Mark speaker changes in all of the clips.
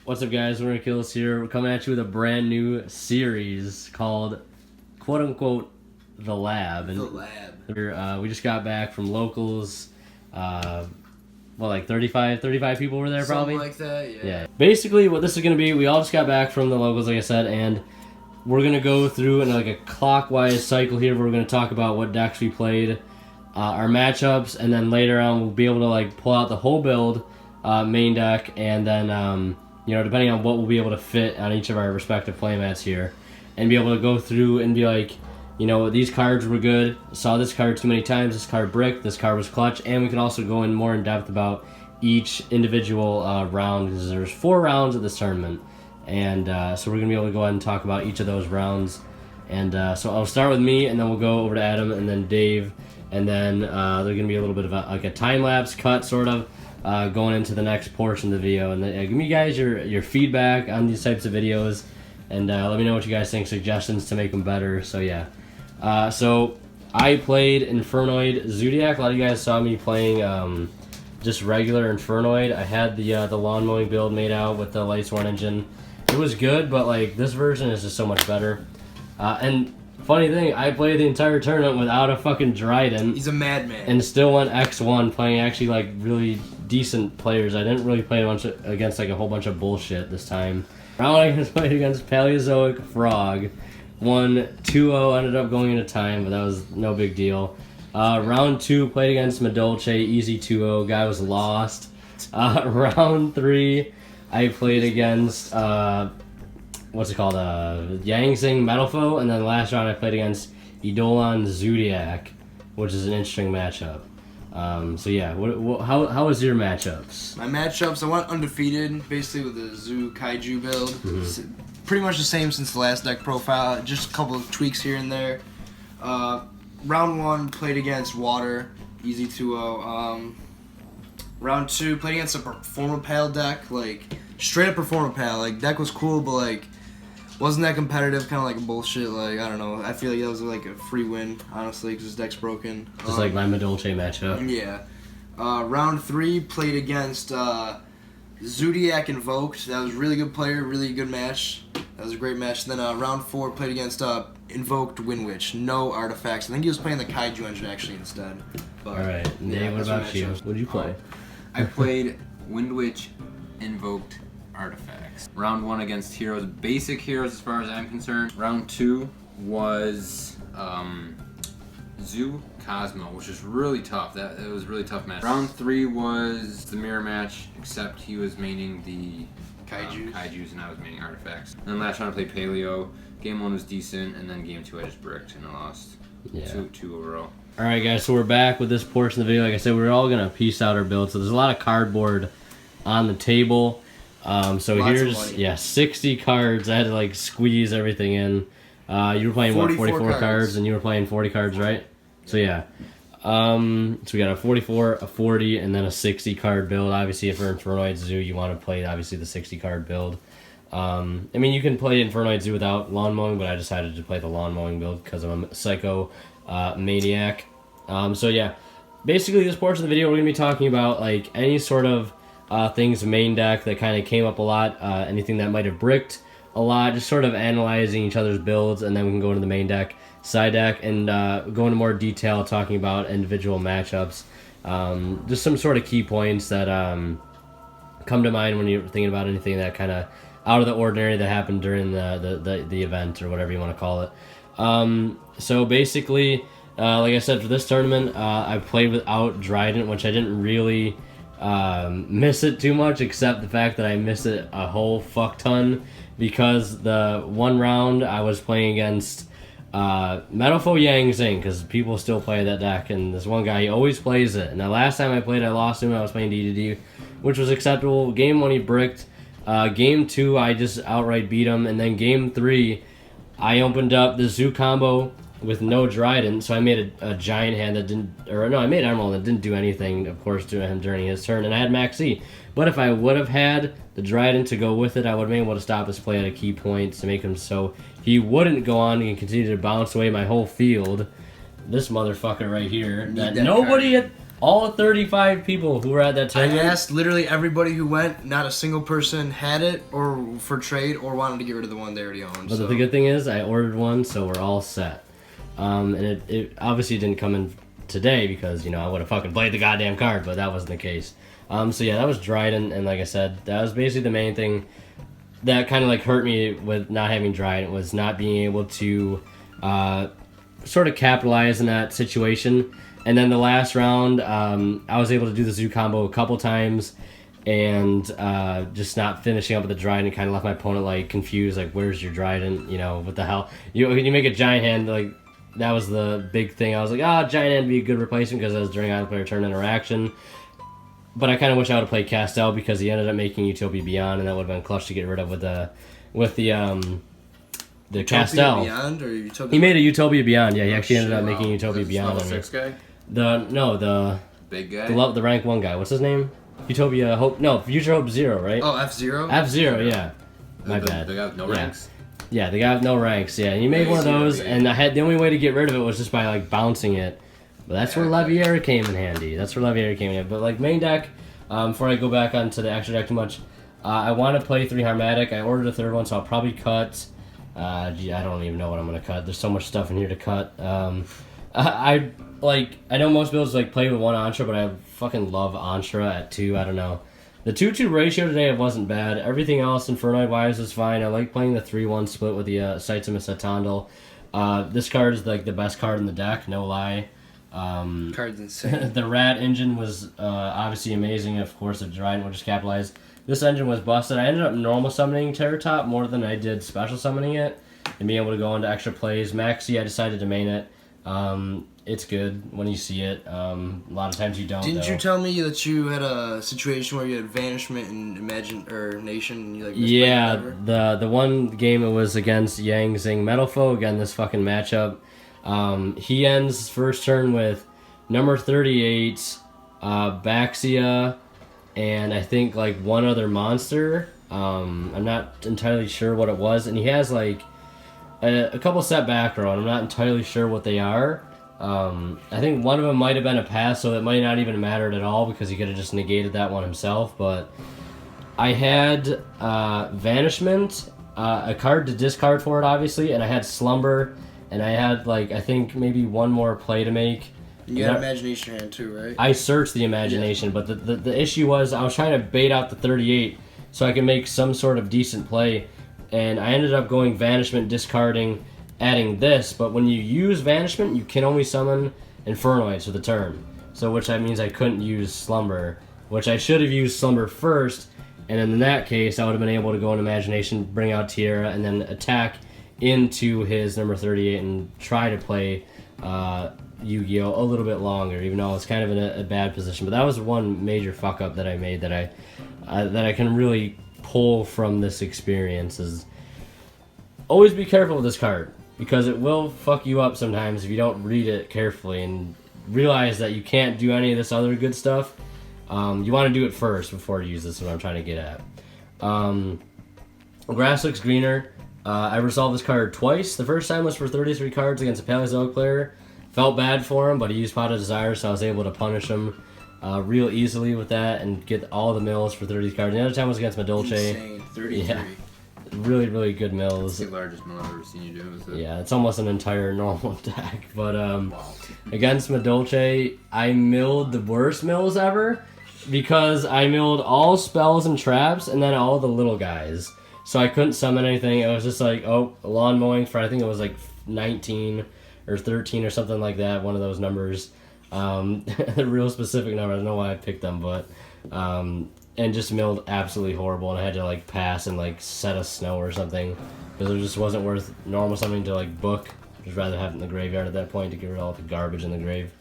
Speaker 1: What's up, guys? We're gonna kill this here. We're coming at you with a brand new series called "quote unquote" The Lab. And
Speaker 2: The Lab.
Speaker 1: We just got back from locals. Like 35 people were there, probably.
Speaker 2: Something like that. Yeah.
Speaker 1: Basically, what this is gonna be, we all just got back from the locals, like I said, and we're gonna go through in like a clockwise cycle here. Where we're gonna talk about what decks we played, our matchups, and then later on we'll be able to like pull out the whole build, main deck, and then depending on what we'll be able to fit on each of our respective playmats here, and be able to go through and be like, these cards were good, saw this card too many times, this card bricked, this card was clutch, and we can also go in more in depth about each individual round, because there's 4 rounds of this tournament, and so we're going to be able to go ahead and talk about each of those rounds. And so I'll start with me, and then we'll go over to Adam, and then Dave, and then there's going to be a little bit of a time-lapse cut, sort of, going into the next portion of the video. And give me guys your feedback on these types of videos, and let me know what you guys think, suggestions to make them better. So yeah, so I played Infernoid Zoodiac. A lot of you guys saw me playing just regular Infernoid. I had the lawn mowing build made out with the Lightsworn engine. It was good, but like this version is just so much better. And funny thing, I played the entire tournament without a fucking Dryden.
Speaker 2: He's a madman.
Speaker 1: And still went X1, playing actually like really decent players. I didn't really play against like a whole bunch of bullshit this time. Round I played against Paleozoic Frog. Won 2-0, ended up going into time, but that was no big deal. Round 2, played against Madolce, easy 2-0, guy was lost. Round 3, I played against, what's it called, Yangzing Metalfoe, and then last round I played against Eidolon Zoodiac, which is an interesting matchup. So yeah, how was your matchups?
Speaker 2: My matchups, I went undefeated, basically with the Zoodiac Kaiju build.
Speaker 1: Mm-hmm.
Speaker 2: Pretty much the same since the last deck profile, just a couple of tweaks here and there. Round 1, played against Water, easy 2-0. Round 2, played against a Performapal deck, like, straight up Performapal. Like, deck was cool, but, like, wasn't that competitive, kind of like bullshit, like, I don't know. I feel like that was, like, a free win, honestly, because his deck's broken.
Speaker 1: Just like my Madolce matchup.
Speaker 2: Yeah. Round 3, played against Zoodiac Invoked. That was a really good player, really good match. That was a great match. Then round 4, played against Invoked Windwitch. No artifacts. I think he was playing the Kaiju engine actually instead. But,
Speaker 1: alright, Dave, what about you? What did you play?
Speaker 3: I played Windwitch Invoked Artifacts. Round 1 against heroes, basic heroes as far as I'm concerned. Round 2 was Zoo Cosmo, which is really tough. That was a really tough match. Round 3 was the mirror match, except he was maining the Kaijus and I was maining artifacts. And then last round I played Paleo. Game 1 was decent, and then game 2 I just bricked and I lost.
Speaker 1: Yeah.
Speaker 3: 2 overall.
Speaker 1: Alright guys, so we're back with this portion of the video. Like I said, we're all going to piece out our build. So there's a lot of cardboard on the table. So
Speaker 2: Lots
Speaker 1: here's 60 cards. I had to like squeeze everything in. You were playing 44 cards, and you were playing 40 cards, right? So yeah. So we got a 44, a 40, and then a 60 card build. Obviously, if you're Infernoid Zoo, you want to play obviously the 60 card build. I mean, you can play Infernoid Zoo without lawn mowing, but I decided to play the lawn mowing build because I'm a psycho maniac. So yeah, basically this portion of the video we're gonna be talking about like any sort of things main deck that kind of came up a lot, anything that might have bricked a lot, just sort of analyzing each other's builds, and then we can go into the main deck, side deck, and go into more detail talking about individual matchups. Just some sort of key points that come to mind when you're thinking about anything that kind of out of the ordinary that happened during the event or whatever you want to call it. So basically, like I said, for this tournament, I played without Dryden, which I didn't really miss it too much, except the fact that I missed it a whole fuck ton, because the one round I was playing against Metalfoe Yangzing, because people still play that deck, and this one guy, he always plays it. And the last time I played, I lost him. I was playing D2D, which was acceptable. Game 1 he bricked. Game 2 I just outright beat him, and then game 3 I opened up the Zoo combo with no Dryden, so I made a giant hand that didn't, or no, I made Emerald that didn't do anything, of course, to him during his turn, and I had Max E. But if I would have had the Dryden to go with it, I would have been able to stop his play at a key point to make him so he wouldn't go on and continue to bounce away my whole field. This motherfucker right here, that nobody had All 35 people who were at that
Speaker 2: I
Speaker 1: tournament.
Speaker 2: asked literally everybody who went. Not a single person had it or for trade or wanted to get rid of the one they already owned.
Speaker 1: But the good thing is, I ordered one, so we're all set. And it obviously didn't come in today because, you know, I would have fucking played the goddamn card, but that wasn't the case. So yeah, that was Dryden, and like I said, that was basically the main thing that kind of like hurt me with not having Dryden, was not being able to sort of capitalize in that situation. And then the last round, I was able to do the Zoo combo a couple times, and just not finishing up with the Dryden kind of left my opponent like confused, like, where's your Dryden? You know, what the hell? You make a giant hand, like, that was the big thing. I was like, giant hand would be a good replacement because it was during on-player turn interaction. But I kind of wish I would have played Castel because he ended up making Utopia Beyond, and that would have been clutch to get rid of with the Castel.
Speaker 2: Beyond or Utopia?
Speaker 1: He made a Utopia Beyond. Yeah, he actually ended up making Utopia Beyond.
Speaker 3: Level 6 guy?
Speaker 1: The
Speaker 3: big guy?
Speaker 1: The rank 1 guy. What's his name? Utopia Hope. No, Future Hope Zero, right?
Speaker 2: Oh, F-Zero?
Speaker 1: F-Zero, yeah. My bad.
Speaker 3: The guy with no ranks?
Speaker 1: Yeah, the guy with no ranks. Yeah, and he made one of those, and I had the only way to get rid of it was just by like bouncing it. But that's where Leviera came in handy. But like main deck, before I go back onto the extra deck too much, I want to play 3 Harmatic. I ordered a third one, so I'll probably cut. I don't even know what I'm gonna cut. There's so much stuff in here to cut. I know most builds like play with 1 Antra, but I fucking love Antra at 2. I don't know. The 2-2 ratio today wasn't bad. Everything else Infernoid wise was fine. I like playing the 3-1 split with the Saitama Satandal. This card is like the best card in the deck, no lie.
Speaker 2: Card's insane.
Speaker 1: The Rat engine was obviously amazing. Of course, the Dryden would just capitalize. This engine was busted. I ended up normal summoning Terratop more than I did special summoning it and being able to go into extra plays. Maxi, I decided to main it. It's good when you see it. A lot of times you don't.
Speaker 2: Didn't you tell me that you had a situation where you had Vanishment and Nation? And you like
Speaker 1: the one game it was against Yang Zing Metal Foe. Again, this fucking matchup. He ends first turn with number 38, Baxia, and I think like one other monster. I'm not entirely sure what it was, and he has like a couple set back row, and I'm not entirely sure what they are. I think one of them might have been a pass, so it might not even mattered at all because he could have just negated that one himself. But I had Vanishment, a card to discard for it, obviously, and I had Slumber, and I had like I think maybe one more play to make.
Speaker 2: You had Imagination hand too, right?
Speaker 1: I searched the Imagination, but the issue was I was trying to bait out the 38 so I could make some sort of decent play, and I ended up going Vanishment, discarding, adding this, but when you use Vanishment, you can only summon Infernoids for the turn. So which that means I couldn't use Slumber, which I should have used Slumber first, and in that case, I would have been able to go in Imagination, bring out Tierra, and then attack into his number 38 and try to play Yu-Gi-Oh! A little bit longer, even though I was kind of in a bad position. But that was one major fuck-up that I made that I can really pull from this experience is always be careful with this card, because it will fuck you up sometimes if you don't read it carefully and realize that you can't do any of this other good stuff. You want to do it first before you use this, is what I'm trying to get at. Grass looks greener. I resolved this card twice. The first time was for 33 cards against a Paleozoic player. Felt bad for him, but he used Pot of Desire, so I was able to punish him real easily with that and get all the mills for 30 cards. The other time was against Madolce.
Speaker 2: Insane. 33.
Speaker 1: Yeah. Really, really good mills.
Speaker 3: That's the largest mill I've ever seen you do. Is it?
Speaker 1: Yeah, it's almost an entire normal deck. But against Madolce, I milled the worst mills ever because I milled all spells and traps and then all the little guys. So I couldn't summon anything. It was just like, lawn mowing for, I think it was like 19 or 13 or something like that, one of those numbers. A real specific number. I don't know why I picked them, but and just milled absolutely horrible, and I had to like pass and like set a snow or something because it just wasn't worth normal something to like book. Just rather have it in the graveyard at that point to get rid of all the garbage in the grave.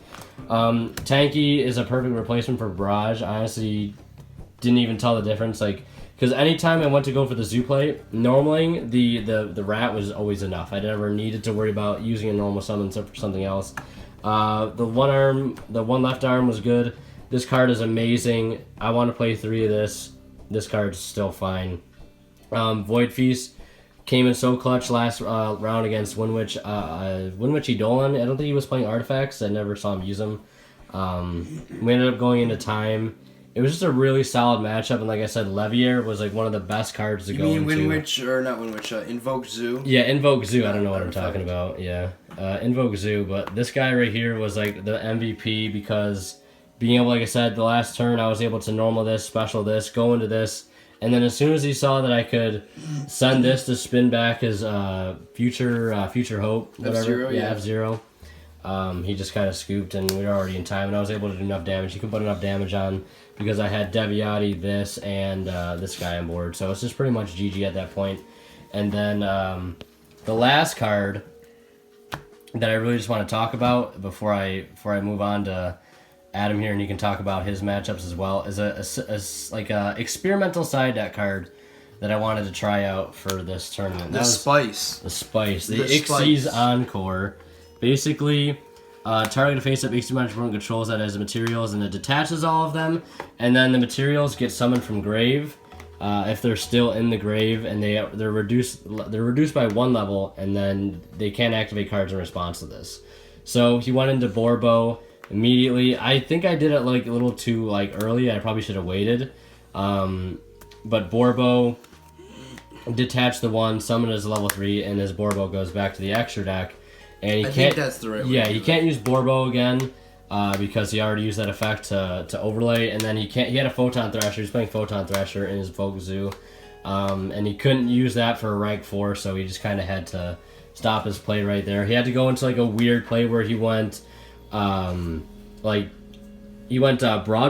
Speaker 1: Tanky is a perfect replacement for Barrage. I honestly didn't even tell the difference, like, because anytime I went to go for the zoo play, normally the rat was always enough. I never needed to worry about using a normal summon for something else. The one left arm was good. This card is amazing. I want to play 3 of this. This card's still fine. Void Feast came in so clutch last round against Windwitch. Windwitch Eidolon. I don't think he was playing artifacts. I never saw him use them. We ended up going into time. It was just a really solid matchup, and like I said, Levier was like one of the best cards to go into.
Speaker 2: You mean Windwitch, or not Windwitch, Invoked Zoo?
Speaker 1: Yeah, Invoked Zoo. I don't know what I'm talking about. Yeah, Invoked Zoo. But this guy right here was like the MVP because being able, like I said, the last turn I was able to normal this, special this, go into this, and then as soon as he saw that I could send this to spin back his future hope, whatever,
Speaker 2: F-Zero, yeah.
Speaker 1: F-Zero. He just kind of scooped, and we were already in time, and I was able to do enough damage. He could put enough damage on because I had Deviati, this, and this guy on board. So it's just pretty much GG at that point. And then the last card that I really just want to talk about before I move on to Adam here, and he can talk about his matchups as well, is a experimental side deck card that I wanted to try out for this tournament.
Speaker 2: The Spice.
Speaker 1: The Ixies Encore. Basically, target a face-up Ixie monster opponent controls that as materials, and it detaches all of them, and then the materials get summoned from grave if they're still in the grave, and they're reduced by 1 level, and then they can't activate cards in response to this. So he went into Borbo immediately. I think I did it like a little too early. I probably should have waited. But Borbo detached the 1, summoned as level 3, and his Borbo goes back to the extra deck. And
Speaker 2: I think that's the right way.
Speaker 1: Yeah, he can't use Borbo again because he already used that effect to overlay, and then he had a Photon Thrasher. He's playing Photon Thrasher in his Invoked Zoo, and he couldn't use that for a rank 4, so he just kind of had to stop his play right there. He had to go into a weird play where he went Broad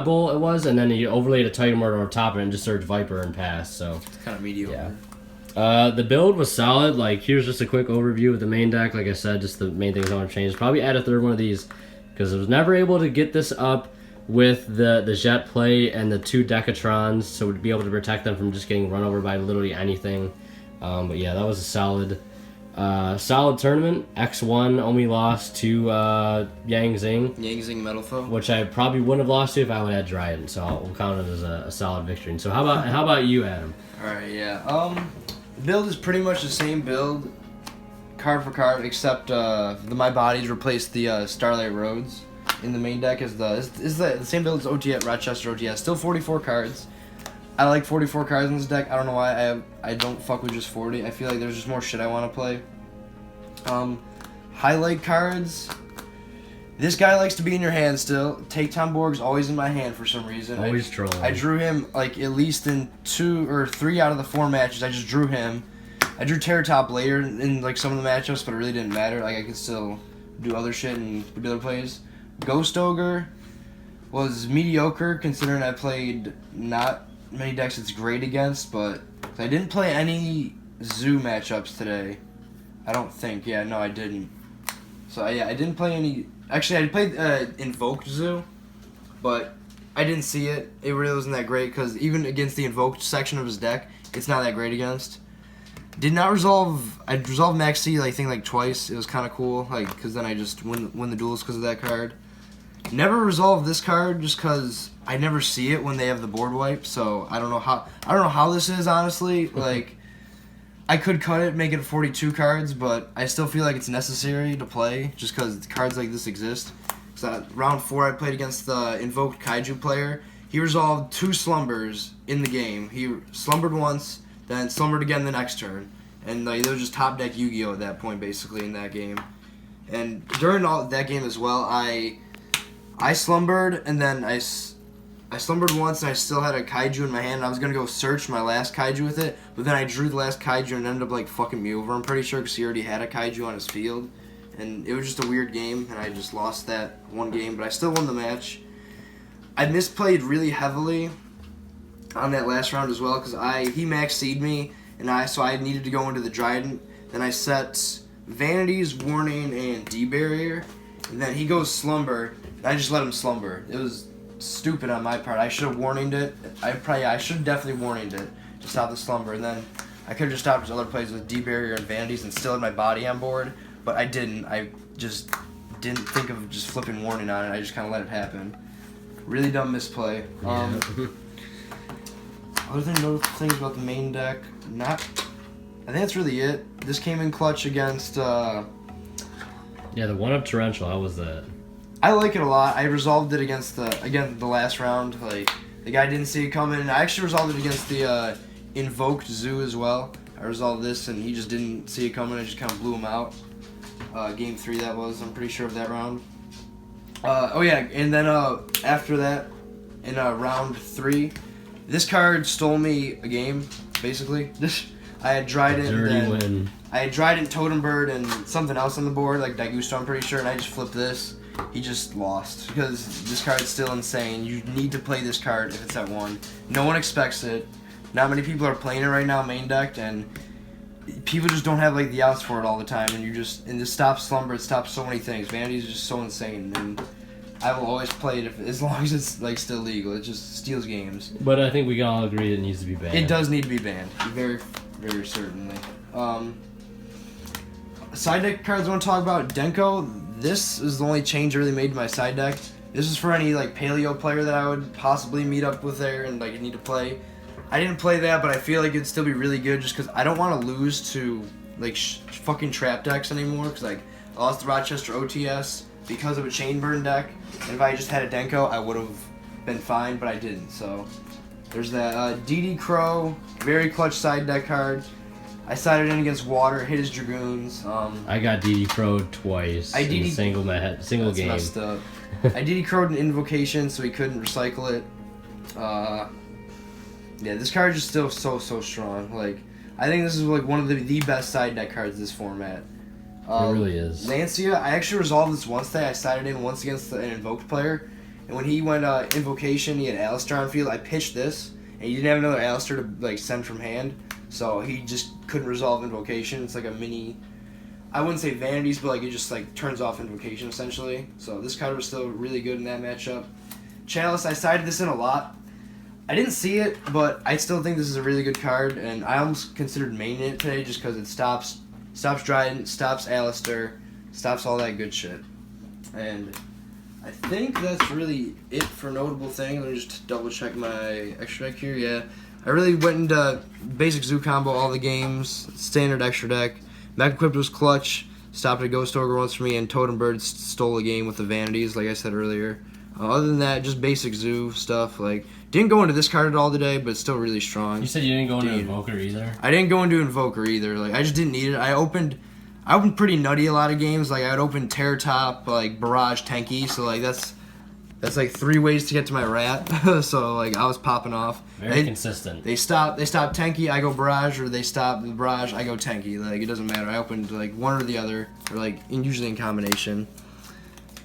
Speaker 1: Bowl it was, and then he overlaid a Titan Mortar on top of it and just searched Viper and passed. So
Speaker 2: it's kind of mediocre.
Speaker 1: Yeah. The build was solid. Here's just a quick overview of the main deck. Like I said, just the main things I want to change. Probably add a third one of these because I was never able to get this up with the Jet play and the 2 Decatrons, so we'd be able to protect them from just getting run over by literally anything. But yeah, that was a solid tournament. X1 only lost to Yang Zing
Speaker 2: Metal Foe,
Speaker 1: which I probably wouldn't have lost to if I would have had Dryad. So we'll count it as a solid victory. And so how about you, Adam?
Speaker 2: All right, yeah. The build is pretty much the same build, card for card, except my bodies replaced the Starlight Roads in the main deck as the same build as OTS, Rochester OTS. Still 44 cards. I like 44 cards in this deck. I don't know why I don't fuck with just 40. I feel like there's just more shit I want to play. Highlight cards. This guy likes to be in your hand still. Take Tom Borg's always in my hand for some reason.
Speaker 1: Always trolling.
Speaker 2: I drew him at least in 2 or 3 out of the 4 matches. I just drew him. I drew Terratop later in some of the matchups, but it really didn't matter. I could still do other shit and do other plays. Ghost Ogre was mediocre considering I played not many decks it's great against, but I didn't play any Zoo matchups today. I don't think. Yeah, no, I didn't. So yeah, I didn't play any. Actually, I played Invoked Zoo, but I didn't see it. It really wasn't that great because even against the Invoked section of his deck, it's not that great against. Did not resolve. I resolved Max C twice. It was kind of cool, because then I just win the duels because of that card. Never resolved this card just because I never see it when they have the board wipe. So I don't know how this is honestly. I could cut it, make it 42 cards, but I still feel like it's necessary to play just because cards like this exist. So round 4, I played against the Invoked Kaiju player. He resolved 2 slumbers in the game. He slumbered once, then slumbered again the next turn, and they were just top deck Yu-Gi-Oh at that point, basically in that game. And during all that game as well, I slumbered, and then I slumbered once, and I still had a Kaiju in my hand, and I was going to go search my last Kaiju with it, but then I drew the last Kaiju and ended up, fucking me over, I'm pretty sure, because he already had a Kaiju on his field. And it was just a weird game, and I just lost that one game, but I still won the match. I misplayed really heavily on that last round as well, because he max-c'd me, and so I needed to go into the Dryden. Then I set Vanities, Warning, and D-Barrier, and then he goes Slumber, and I just let him slumber. It was stupid on my part. I should have warninged it. I should have definitely warninged it to stop the slumber, and then I could have just stopped his other plays with D-Barrier and Vanities and still had my body on board, but I didn't. I just didn't think of just flipping warning on it. I just kind of let it happen. Really dumb misplay. Other things about the main deck, I think that's really it. This came in clutch against
Speaker 1: Yeah, the 1-up Torrential, how was that?
Speaker 2: I like it a lot. I resolved it against the last round. Like the guy didn't see it coming. And I actually resolved it against the Invoked Zoo as well. I resolved this and he just didn't see it coming. I just kind of blew him out. Game 3 that was. I'm pretty sure of that round. Oh yeah, and then after that, in round 3, this card stole me a game. Basically, I had Dryden.
Speaker 1: Dirty win.
Speaker 2: I had Dryden, Totem Bird, and something else on the board, like Daigusto, I'm pretty sure, and I just flipped this. He just lost because this card's still insane. You need to play this card if it's at 1. No one expects it. Not many people are playing it right now, main decked, and people just don't have like the outs for it all the time. And this stops Slumber. It stops so many things. Vanity is just so insane, and I will always play it as long as it's like still legal. It just steals games.
Speaker 1: But I think we can all agree it needs to be banned.
Speaker 2: It does need to be banned, very, very certainly. Side deck cards I want to talk about. Denko. This is the only change I really made to my side deck. This is for any like paleo player that I would possibly meet up with there and like need to play. I didn't play that, but I feel like it'd still be really good just because I don't want to lose to like fucking trap decks anymore. Because like I lost the Rochester OTS because of a chain burn deck, and if I just had a Denko, I would have been fine, but I didn't. So there's that. DD Crow, very clutch side deck card. I sided in against Water, hit his Dragoons.
Speaker 1: I got DD Crow'd twice in a single game.
Speaker 2: Messed up. I DD Crow'd an Invocation, so he couldn't recycle it. Yeah, this card is still so strong. Like, I think this is like one of the best side deck cards in this format.
Speaker 1: It really is.
Speaker 2: Lancia, I actually resolved this once today. I sided in once against an Invoked player, and when he went Invocation, he had Alistair on field. I pitched this, and he didn't have another Alistair to like send from hand. So he just couldn't resolve Invocation. It's like a mini, I wouldn't say vanities, but like it just like turns off Invocation essentially. So this card was still really good in that matchup. Chalice, I sided this in a lot. I didn't see it, but I still think this is a really good card, and I almost considered maining it today just because it stops Dryden, stops Alistair, stops all that good shit. And I think that's really it for notable things. Let me just double check my extra deck here. Yeah. I really went into basic zoo combo all the games, standard extra deck. Mech Equipped was clutch, stopped a Ghost Ogre once for me, and Totem Bird stole a game with the Vanities, like I said earlier. Other than that, just basic zoo stuff. Like, didn't go into this card at all today, but it's still really strong.
Speaker 1: You said you didn't go into Invoker either?
Speaker 2: I didn't go into Invoker either. Like, I just didn't need it. I opened pretty nutty a lot of games. Like, I would open Terror Top, like Barrage Tenki, so like that's like 3 ways to get to my rat. So like I was popping off.
Speaker 1: Very consistent.
Speaker 2: They stop Tenki, I go Barrage, or they stop the Barrage, I go Tenki. Like it doesn't matter. I opened like one or the other, or like usually in combination.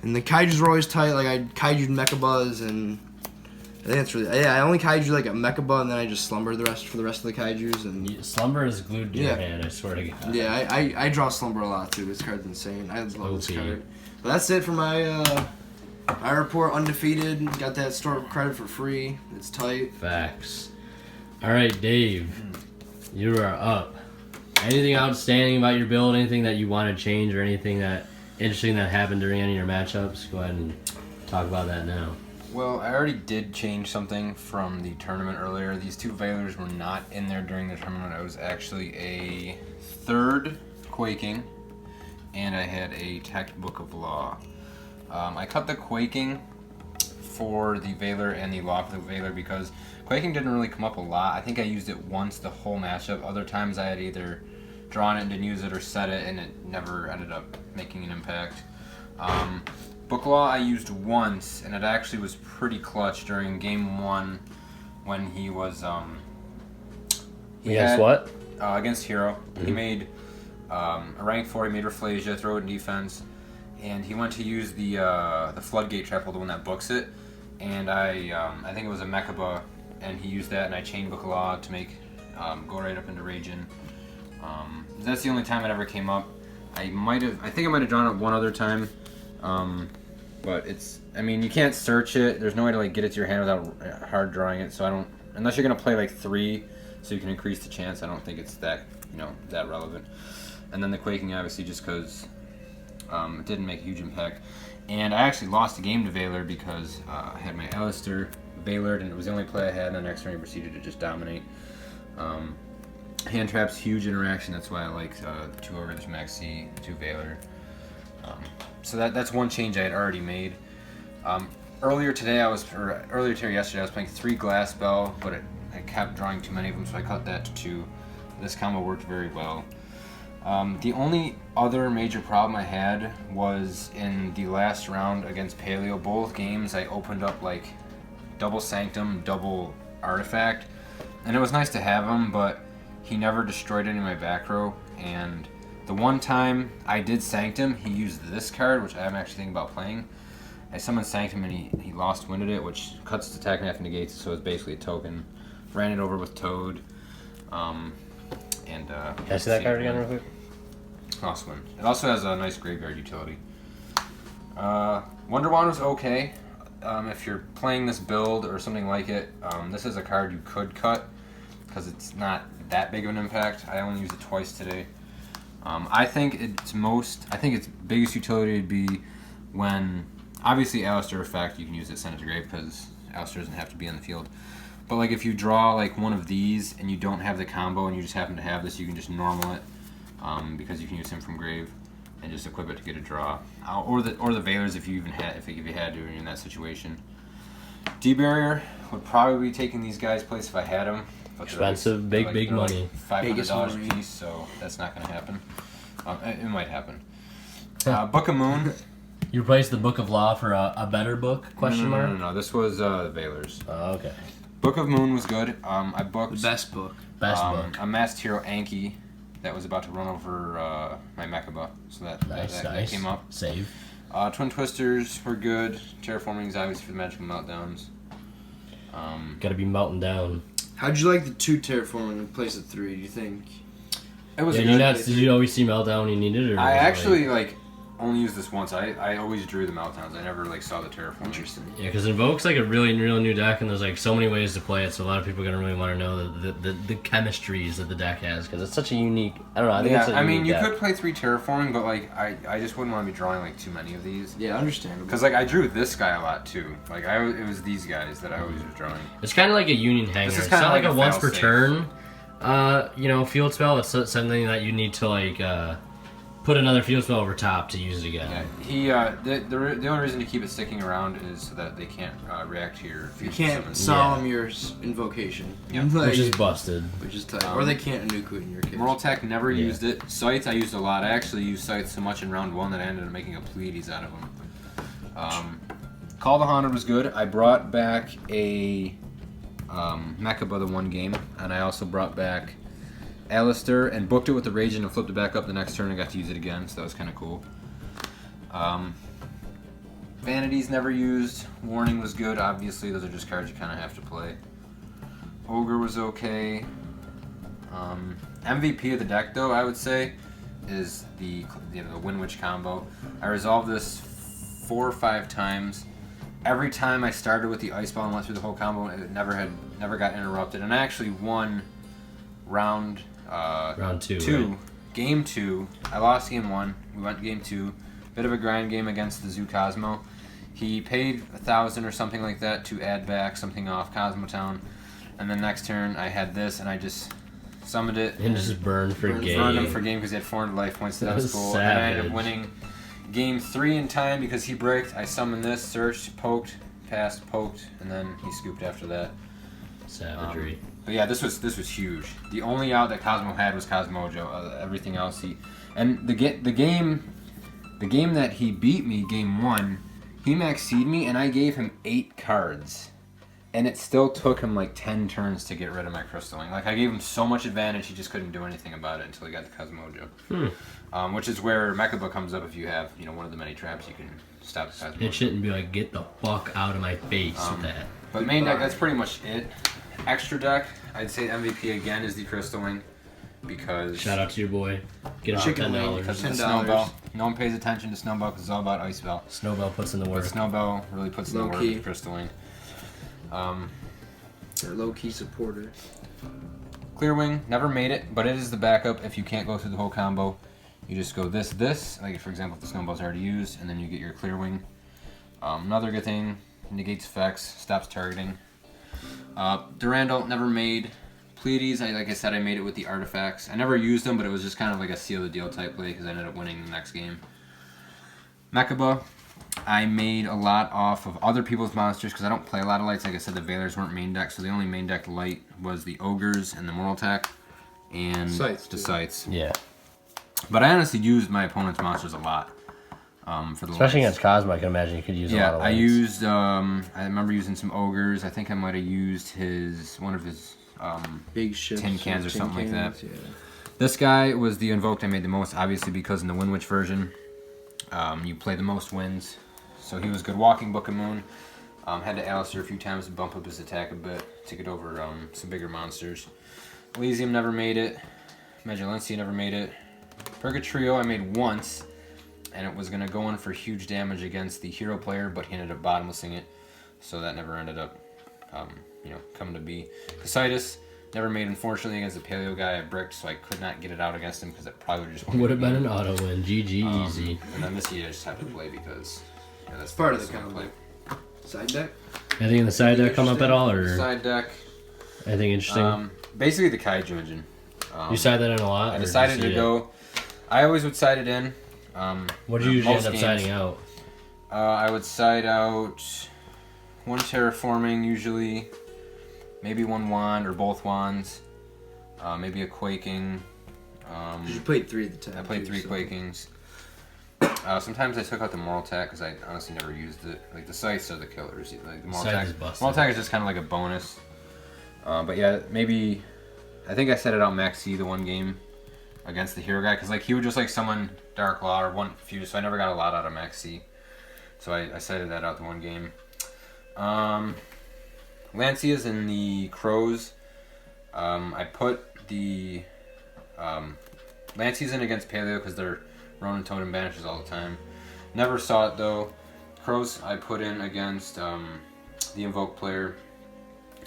Speaker 2: And the Kaijus were always tight. Like I Kaiju'd Mechabuzz, and I think that's really I only Kaiju like a Mechabuzz, and then I just slumber for the rest of the Kaijus. And
Speaker 1: Slumber is glued to your hand. I swear to God.
Speaker 2: Yeah, I draw Slumber a lot too. This card's insane. I love this card. But that's it for my. I report undefeated. Got that store credit for free. It's tight.
Speaker 1: Facts. All right, Dave, you are up. Anything outstanding about your build? Anything that you want to change, or anything that interesting that happened during any of your matchups? Go ahead and talk about that now.
Speaker 3: Well, I already did change something from the tournament earlier. These 2 Veilers were not in there during the tournament. I was actually a 3rd Quaking, and I had a Tech Book of Law. I cut the Quaking for the Veiler and the Law for the Veiler because Quaking didn't really come up a lot. I think I used it once the whole matchup. Other times I had either drawn it and didn't use it or set it, and it never ended up making an impact. Book Law I used once, and it actually was pretty clutch during game 1 when he was...
Speaker 1: Against what?
Speaker 3: Against Hero. Mm-hmm. He made a rank 4, he made Rafflesia, throw it in defense. And he went to use the Floodgate Trapple, the one that books it, and I think it was a Mechaba, and he used that, and I chained Book of Law to make go right up into Raging. That's the only time it ever came up. I think I might have drawn it one other time, but you can't search it. There's no way to like get it to your hand without hard drawing it. So unless you're gonna play like 3, so you can increase the chance. I don't think it's that that relevant. And then the Quaking, obviously, just because. It didn't make a huge impact. And I actually lost the game to Veiler because I had my Alistair Veilered, and it was the only play I had, and the next turn he proceeded to just dominate. Hand Trap's huge interaction, that's why I like 2 Ogre, Maxi, 2 Veiler. So that's one change I had already made. Earlier today, yesterday, I was playing 3 Glass Bell, but I kept drawing too many of them, so I cut that to 2. This combo worked very well. The only other major problem I had was in the last round against Paleo. Both games I opened up like double Sanctum, double Artifact, and it was nice to have him, but he never destroyed any of my back row. And the one time I did Sanctum, he used this card, which I'm actually thinking about playing. I summoned Sanctum and he lost winded it, which cuts its attack in half and negates it, so it's basically a token. Ran it over with Toad. Can
Speaker 1: I see that card again real quick?
Speaker 3: Lost Wind. It also has a nice graveyard utility. Wonder Wand was okay. If you're playing this build or something like it, this is a card you could cut because it's not that big of an impact. I only used it twice today. I think its biggest utility would be when, obviously Alistair effect, you can use it send it to grave because Alistair doesn't have to be on the field. But like if you draw like one of these and you don't have the combo and you just happen to have this, you can just normal it because you can use him from grave and just equip it to get a draw. Or the Veilers if you had to when you're in that situation. D-Barrier would probably be taking these guys' place if I had them.
Speaker 1: Expensive, big money.
Speaker 3: Like $500 a piece, so that's not going to happen. It might happen. Book of Moon.
Speaker 1: You replaced the Book of Law for a better book? Question mark?
Speaker 3: No. This was the Veilers.
Speaker 1: Oh, okay.
Speaker 3: Book of Moon was good. I booked
Speaker 2: The best book.
Speaker 1: Best book.
Speaker 3: A Masked Hero Anki that was about to run over my Mechaba, so that came up.
Speaker 1: Save.
Speaker 3: Twin Twisters were good. Terraforming's obviously for the magical meltdowns.
Speaker 1: Gotta be melting down.
Speaker 2: How'd you like the 2 terraforming in place of 3? Do you think?
Speaker 3: It was
Speaker 1: Did you always see meltdown when you needed it? Or
Speaker 3: I actually only used this once. I always drew the meltdowns. I never saw the terraforming.
Speaker 2: Interesting.
Speaker 1: Yeah, because Invoke's like a really new deck, and there's so many ways to play it. So a lot of people are gonna really want to know the chemistries that the deck has because it's such a unique. I don't know. I think it's a unique
Speaker 3: you
Speaker 1: deck.
Speaker 3: could play 3 terraforming, but I just wouldn't want to be drawing too many of these.
Speaker 2: Yeah, understandable.
Speaker 3: Because I drew this guy a lot too. It was these guys that I always was drawing.
Speaker 1: It's kind of like a Union Hanger. It's not like a once per turn, field spell. It's something that you need to put another field spell over top to use it again.
Speaker 3: Yeah, the only reason to keep it sticking around is so that they can't react to your fusion.
Speaker 2: You can't solemn your invocation.
Speaker 3: Yeah.
Speaker 1: Which is busted.
Speaker 2: Which is tight. Or they can't nuke it in your case.
Speaker 3: Moral Tech never used it. Scythe I used a lot. I actually used Scythe so much in round 1 that I ended up making a Pleiades out of them. Call the Haunted was good. I brought back a Mechaba the one game, and I also brought back Alistair and booked it with the Raging and flipped it back up the next turn and got to use it again, so that was kind of cool. Vanities never used. Warning was good, obviously. Those are just cards you kind of have to play. Ogre was okay. MVP of the deck, though, I would say, is the Windwitch combo. I resolved this 4 or 5 times. Every time I started with the Ice Ball and went through the whole combo, it never got interrupted. And I actually won round
Speaker 1: 2.
Speaker 3: Right? Game 2. I lost game 1. We went to game 2. Bit of a grind game against the Zoo Cosmo. He paid 1,000 or something like that to add back something off Cosmo Town. And then next turn I had this and I just summoned it.
Speaker 1: And just burned for game.
Speaker 3: Burned him for game because he had 400 life points. So that was cool.
Speaker 1: Savage.
Speaker 3: And I ended up winning game 3 in time because he bricked. I summoned this, searched, poked, passed, poked, and then he scooped after that.
Speaker 1: Savagery.
Speaker 3: But yeah, this was huge. The only out that Cosmo had was Cosmojo. Everything else and the game that he beat me, game 1, he maxed me and I gave him 8 cards, and it still took him 10 turns to get rid of my crystalling. I gave him so much advantage, he just couldn't do anything about it until he got the Cosmojo. Which is where Mechaba comes up if you have one of the many traps you can stop the Cosmojo.
Speaker 1: It shouldn't be get the fuck out of my face with that.
Speaker 3: But main deck, that's pretty much it. Extra deck, I'd say MVP again is the Crystalline because...
Speaker 1: Shout out to your boy. Get him $10.
Speaker 3: Because of the Snowbell. No one pays attention to Snowbell because it's all about Ice Bell.
Speaker 1: Snowbell puts in the work.
Speaker 3: But Snowbell really puts in the work with the Crystalline.
Speaker 2: They're low-key supporter.
Speaker 3: Clearwing, never made it, but it is the backup if you can't go through the whole combo. You just go this, for example, if the Snowbell's already used, and then you get your Clearwing. Another good thing, negates effects, stops targeting. Durandal, never made. Pleiades, like I said, I made it with the artifacts. I never used them, but it was just kind of like a seal the deal type play because I ended up winning the next game. Mechaba, I made a lot off of other people's monsters because I don't play a lot of lights. Like I said, the Valors weren't main deck, so the only main deck light was the Ogres and the Moral Attack and the Scythes.
Speaker 1: Yeah.
Speaker 3: But I honestly used my opponent's monsters a lot. For the
Speaker 1: Especially
Speaker 3: lights.
Speaker 1: against Cosmo, I can imagine you could use a lot of lights.
Speaker 3: I used, I remember using some Ogres. I think I might have used one of his
Speaker 2: big ships,
Speaker 3: tin cans or something like that.
Speaker 2: Yeah.
Speaker 3: This guy was the Invoked I made the most, obviously because in the Windwitch version, you play the most wins. So he was good walking Book of Moon. Had to Alistair a few times to bump up his attack a bit to get over some bigger monsters. Elysium never made it. Magilensia never made it. Purgatrio I made once, and it was going to go in for huge damage against the hero player, but he ended up bottomlessing it. So that never ended up, coming to be. Casitas never made, unfortunately, against the Paleo guy. I bricked, so I could not get it out against him because it probably would have
Speaker 1: been an auto win. GG easy.
Speaker 3: And then this year I just have to play because that's
Speaker 2: Part of the combo. Side deck?
Speaker 1: Anything in the side deck come up at all, or
Speaker 3: side deck?
Speaker 1: Anything interesting?
Speaker 3: Basically the Kaiju engine.
Speaker 1: You side that in a lot?
Speaker 3: I decided to go. I always would side it in.
Speaker 1: What did you usually end up siding out?
Speaker 3: I would side out one terraforming usually, maybe one wand or both wands, maybe a quaking.
Speaker 2: You played 3 at the time.
Speaker 3: I played 3 quakings. Sometimes I took out the Moral Attack because I honestly never used it. Like the Scythes are the killers. Like the Moral Attack is just kind of like a bonus. But yeah, maybe I think I set it out Max C the one game against the hero guy because like he would just like summon Dark Law or one Fuse, so I never got a lot out of Max C. So I cited that out the one game. Lancias and the Crows. I put the Lancias in against Paleo because they're Ronin Totem banishes all the time. Never saw it though. Crows I put in against the Invoke player.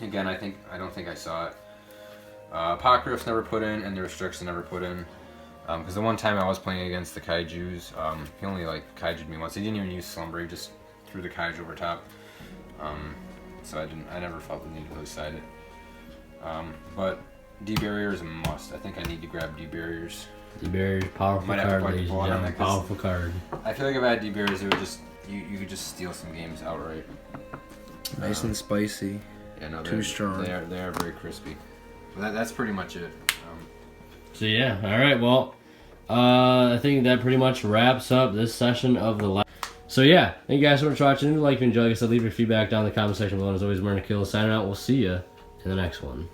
Speaker 3: Again, I don't think I saw it. Apocryphs never put in, and the Restriction never put in. Because the one time I was playing against the Kaijus, he only like Kaiju'd me once. He didn't even use Slumber, he just threw the Kaiju over top. So I never felt the need to really side it. But D-Barrier is a must. I think I need to grab D-Barriers.
Speaker 1: D-Barriers, powerful card, ladies and gentlemen. Powerful card.
Speaker 3: I feel like if I had D-Barriers, it would just you could just steal some games outright.
Speaker 2: Nice and spicy.
Speaker 3: Yeah, no,
Speaker 2: too strong.
Speaker 3: They are very crispy. But that's pretty much it.
Speaker 1: So yeah, all right. Well, I think that pretty much wraps up this session of the live. So yeah, thank you guys so much for watching. If you like, if you enjoyed, like I said, leave your feedback down in the comment section below. As always, Murder Kill signing out. We'll see you in the next one.